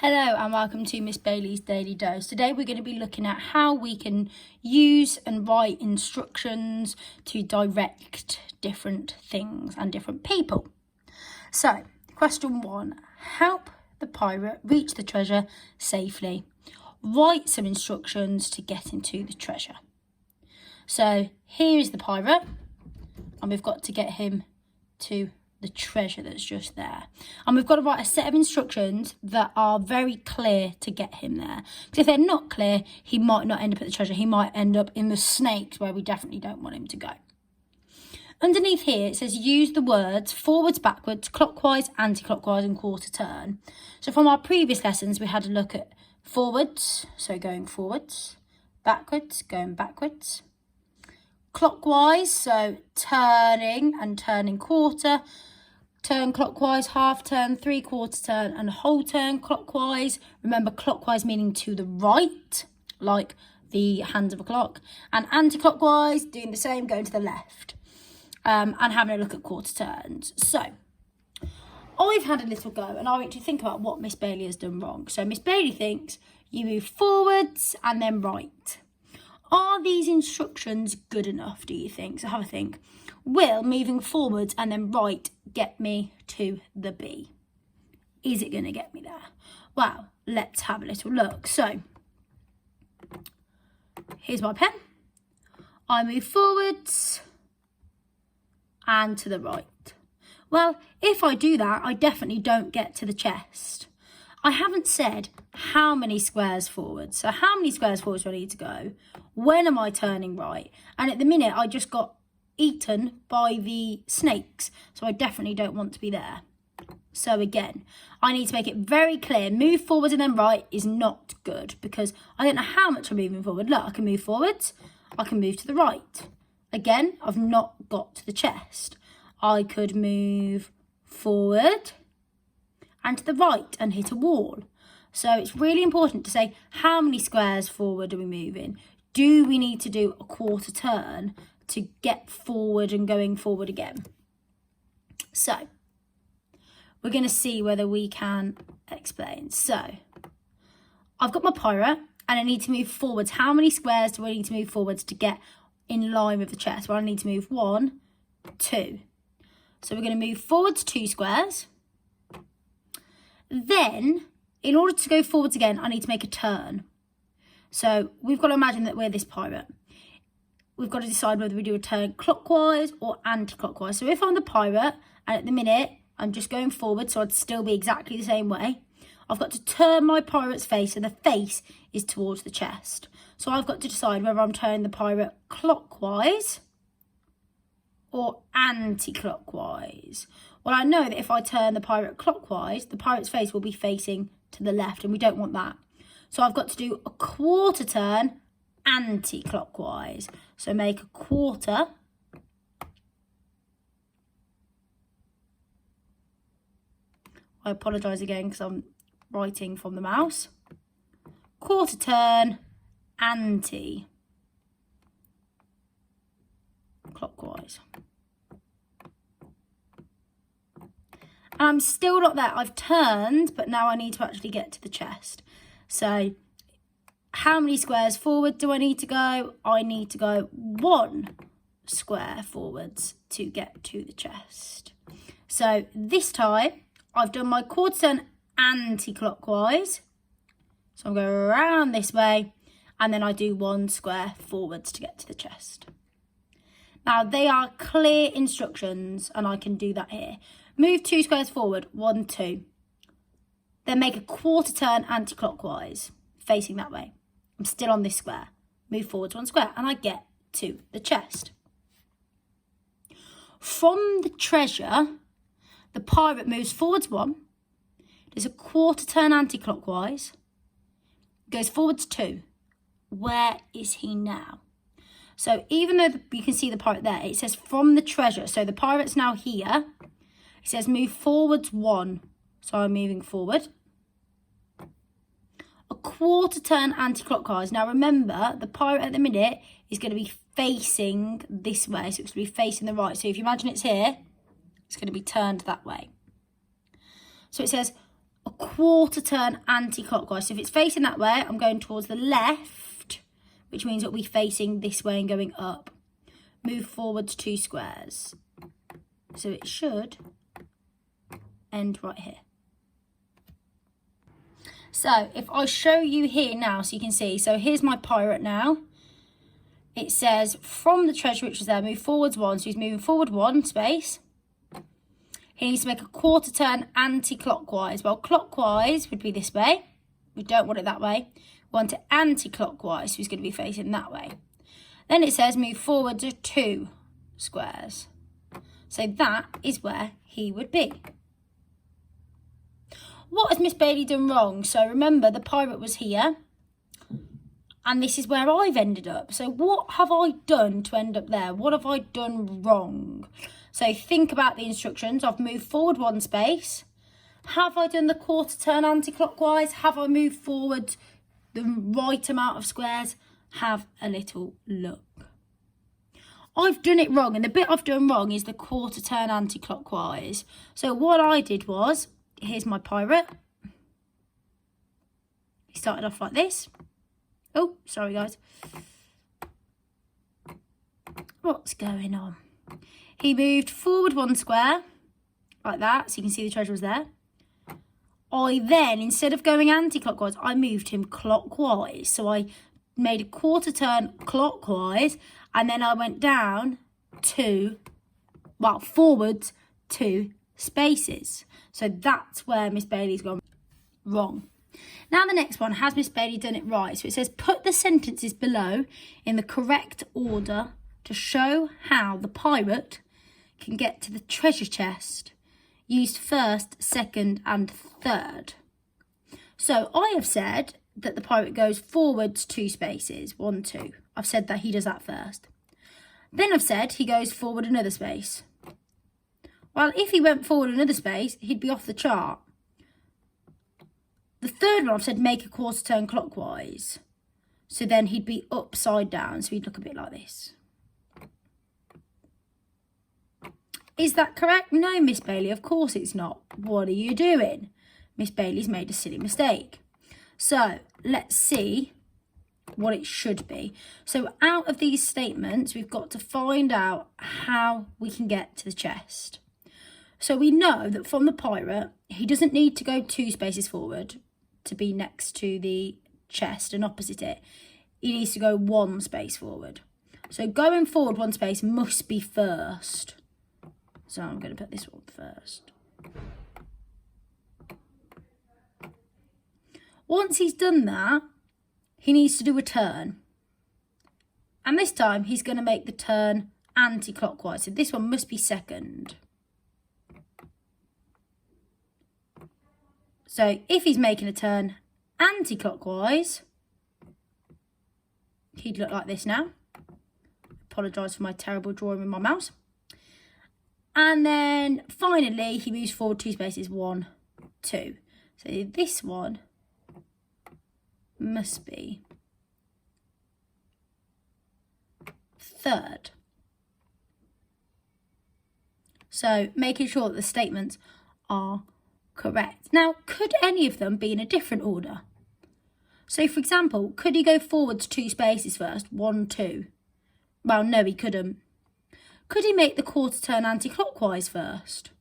Hello and welcome to Miss Bailey's Daily Dose. Today we're going to be looking at how we can use and write instructions to direct different things and different people. So, question 1, help the pirate reach the treasure safely. Write some instructions to get into the treasure. So, here is the pirate and we've got to get him to the treasure that's just there, and we've got to write a set of instructions that are very clear to get him there, because if they're not clear, he might not end up at the treasure. He might end up in the snakes, where we definitely don't want him to go. Underneath here it says use the words forwards, backwards, clockwise, anti-clockwise and quarter turn. So from our previous lessons we had a look at forwards, so going forwards, backwards, going backwards, clockwise, so turning and turning quarter, turn clockwise, half turn, 3/4 turn and whole turn clockwise. Remember, clockwise meaning to the right, like the hands of a clock, and anti-clockwise doing the same, going to the left, and having a look at quarter turns. So I've had a little go and I want you to think about what Miss Bailey has done wrong. So Miss Bailey thinks you move forwards and then right. Are these instructions good enough, do you think? So have a think. Will moving forwards and then right get me to the B? Is it going to get me there? Well, let's have a little look. So, here's my pen. I move forwards and to the right. Well, if I do that, I definitely don't get to the chest. I haven't said how many squares forwards. So how many squares forwards do I need to go? When am I turning right? And at the minute, I just got eaten by the snakes. So I definitely don't want to be there. So again, I need to make it very clear. Move forwards and then right is not good, because I don't know how much I'm moving forward. Look, I can move forwards. I can move to the right. Again, I've not got to the chest. I could move forward and to the right and hit a wall. So it's really important to say how many squares forward are we moving? Do we need to do a quarter turn to get forward and going forward again? So we're going to see whether we can explain. So I've got my pirate and I need to move forwards. How many squares do I need to move forwards to get in line with the chest? Well, I need to move 1, 2. So we're going to move forwards 2 squares. Then, in order to go forwards again, I need to make a turn. So we've got to imagine that we're this pirate. We've got to decide whether we do a turn clockwise or anti-clockwise. So if I'm the pirate, and at the minute, I'm just going forward, so I'd still be exactly the same way, I've got to turn my pirate's face, and the face is towards the chest. So I've got to decide whether I'm turning the pirate clockwise or anti-clockwise. Well, I know that if I turn the pirate clockwise, the pirate's face will be facing to the left, and we don't want that. So I've got to do a quarter turn anti-clockwise. So make a quarter. I apologise again because I'm writing from the mouse. Quarter turn anti-clockwise. And I'm still not there. I've turned, but now I need to actually get to the chest. So how many squares forward do I need to go? I need to go 1 square forwards to get to the chest. So this time I've done my quarter turn anti-clockwise. So I'm going around this way, and then I do 1 square forwards to get to the chest. Now they are clear instructions, and I can do that here. Move 2 squares forward, 1, 2. Then make a quarter turn anti-clockwise, facing that way. I'm still on this square. Move forwards 1 square, and I get to the chest. From the treasure, the pirate moves forwards 1, does a quarter turn anti-clockwise, goes forwards 2. Where is he now? So even though you can see the pirate there, it says from the treasure. So the pirate's now here. It says move forwards 1. So I'm moving forward. A quarter turn anti-clockwise. Now remember, the pirate at the minute is going to be facing this way. So it's going to be facing the right. So if you imagine it's here, it's going to be turned that way. So it says a a quarter turn anti-clockwise. So if it's facing that way, I'm going towards the left, which means it'll be facing this way and going up. Move forwards 2 squares. So it should end right here. So if I show you here now, so you can see, so here's my pirate now. It says from the treasure which is there, move forwards 1. So he's moving forward 1 space. He needs to make a quarter turn anti-clockwise. Well, clockwise would be this way. We don't want it that way. We want it anti-clockwise, so he's going to be facing that way. Then it says move forward 2 squares. So that is where he would be. What has Miss Bailey done wrong? So remember, the pirate was here. And this is where I've ended up. So what have I done to end up there? What have I done wrong? So think about the instructions. I've moved forward 1 space. Have I done the quarter turn anti-clockwise? Have I moved forward the right amount of squares? Have a little look. I've done it wrong. And the bit I've done wrong is the quarter turn anti-clockwise. So what I did was, here's my pirate. He started off like this. Oh, sorry guys. What's going on? He moved forward 1 square, like that, so you can see the treasure was there. I then, instead of going anti-clockwise, I moved him clockwise. So I made a quarter turn clockwise, and then I went down forwards 2 spaces. So that's where Miss Bailey's gone wrong. Now the next one, has Miss Bailey done it right? So it says put the sentences below in the correct order to show how the pirate can get to the treasure chest used first, second and third. So I have said that the pirate goes forwards 2 spaces, 1, 2. I've said that he does that first. Then I've said he goes forward another space. Well, if he went forward another space, he'd be off the chart. The third one I've said make a quarter turn clockwise. So then he'd be upside down. So he'd look a bit like this. Is that correct? No, Miss Bailey, of course it's not. What are you doing? Miss Bailey's made a silly mistake. So let's see what it should be. So out of these statements, we've got to find out how we can get to the chest. So we know that from the pirate, he doesn't need to go 2 spaces forward to be next to the chest and opposite it. He needs to go 1 space forward. So going forward 1 space must be first. So I'm going to put this one first. Once he's done that, he needs to do a turn. And this time he's going to make the turn anti-clockwise. So this one must be second. So if he's making a turn anti-clockwise, he'd look like this now. Apologise for my terrible drawing with my mouse. And then finally he moves forward 2 spaces, 1, 2. So this one must be third. So making sure that the statements are correct. Now, could any of them be in a different order? So, for example, could he go forwards 2 spaces first? 1, 2. Well, no, he couldn't. Could he make the quarter turn anti-clockwise first?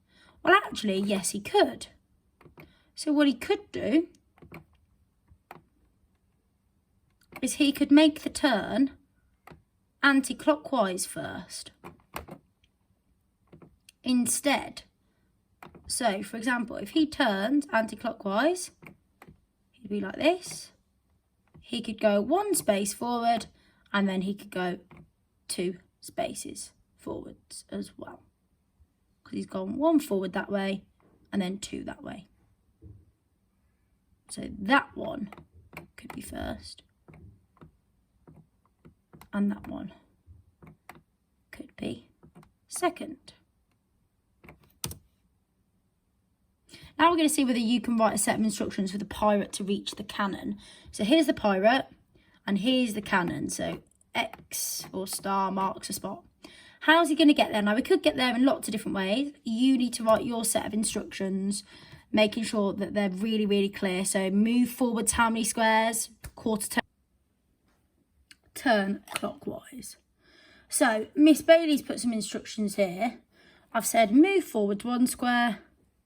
Well, actually, yes, he could. So what he could do is he could make the turn anti-clockwise first instead. So, for example, if he turned anti-clockwise, he'd be like this. He could go 1 space forward, and then he could go 2 spaces forwards as well. Because he's gone 1 forward that way, and then 2 that way. So that one could be first. And that one could be second. Now we're going to see whether you can write a set of instructions for the pirate to reach the cannon. So here's the pirate and here's the cannon. So X or star marks a spot. How's he going to get there? Now we could get there in lots of different ways. You need to write your set of instructions making sure that they're really, really clear. So move forwards how many squares? Quarter turn. Turn clockwise. So Miss Bailey's put some instructions here. I've said move forwards 1 square,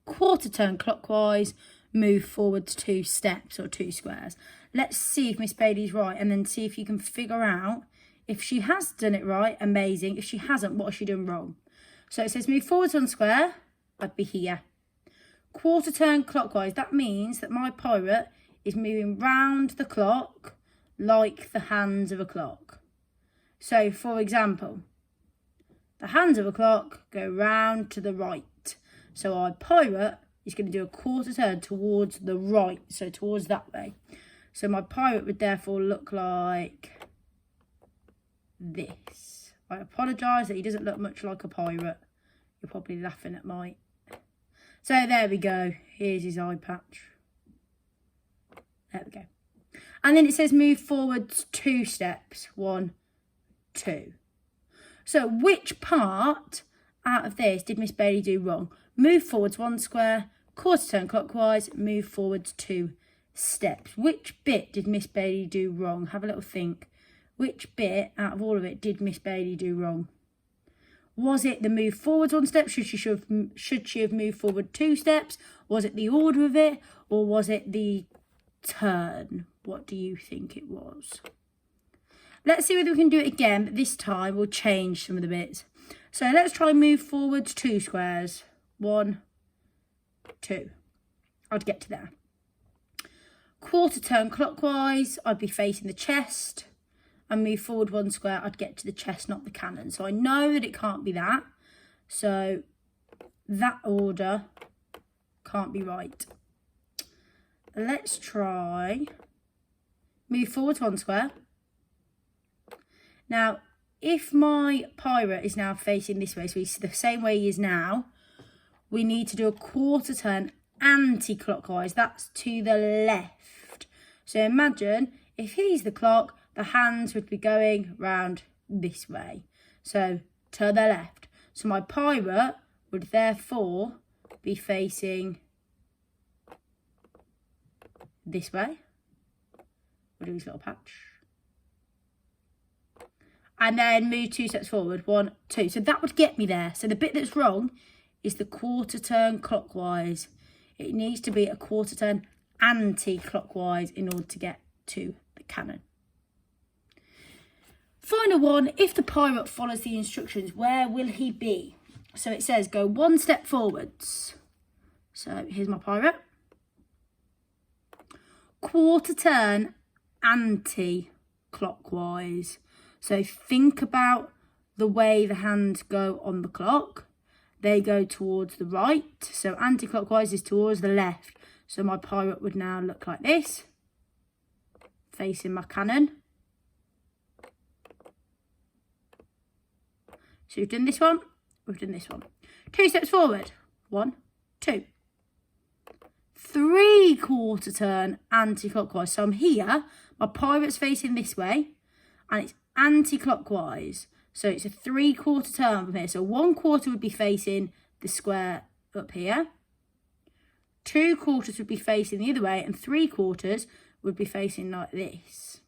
quarter turn clockwise, move forwards 2 steps or 2 squares. Let's see if Miss Bailey's right, and then see if you can figure out if she has done it right. Amazing. If she hasn't, what has she done wrong? So it says move forwards 1 square, I'd be here. Quarter turn clockwise, that means that my pirate is moving round the clock like the hands of a clock. So for example, the hands of a clock go round to the right. So our pirate is going to do a quarter turn towards the right, so towards that way. So my pirate would therefore look like this. I apologise that he doesn't look much like a pirate. You're probably laughing at my... So there we go. Here's his eye patch. There we go. And then it says move forwards 2 steps. 1, 2. So which part out of this did Miss Bailey do wrong? Move forwards 1 square, quarter turn clockwise, move forwards 2 steps. Which bit did Miss Bailey do wrong? Have a little think. Which bit out of all of it did Miss Bailey do wrong? Was it the move forwards 1 step? Should she have moved forward 2 steps? Was it the order of it? Or was it the turn? What do you think it was? Let's see whether we can do it again, but this time we'll change some of the bits. So let's try move forwards 2 squares. 1, 2. I'd get to there. Quarter turn clockwise, I'd be facing the chest. And move forward 1 square, I'd get to the chest, not the cannon. So I know that it can't be that. So that order can't be right. Let's try move forward 1 square. Now, if my pirate is now facing this way, so he's the same way he is now, we need to do a quarter turn anti-clockwise. That's to the left. So imagine if he's the clock, the hands would be going round this way. So to the left. So my pirate would therefore be facing this way. We'll do his little patch. And then move 2 steps forward. 1, 2. So that would get me there. So the bit that's wrong is the quarter turn clockwise. It needs to be a quarter turn anti-clockwise in order to get to the cannon. Final one, if the pirate follows the instructions, where will he be? So it says go 1 step forwards. So here's my pirate. Quarter turn anti-clockwise. So think about the way the hands go on the clock. They go towards the right. So anti-clockwise is towards the left. So my pirate would now look like this, facing my cannon. So we've done this one, we've done this one. 2 steps forward. 1, 2. 3 quarter turn anti-clockwise. So I'm here, my pirate's facing this way, and it's anti-clockwise. So it's a 3 quarter turn from here. So 1 quarter would be facing the square up here. 2 quarters would be facing the other way, and 3 quarters would be facing like this.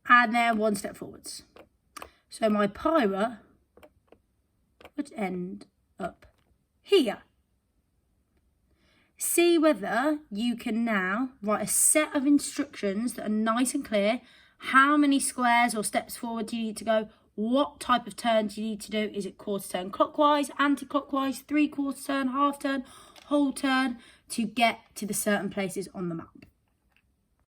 And then 1 step forwards. So my pirate would end up here. See whether you can now write a set of instructions that are nice and clear. How many squares or steps forward do you need to go? What type of turn do you need to do? Is it quarter turn clockwise, anti-clockwise, 3/4 turn, half turn, whole turn, to get to the certain places on the map?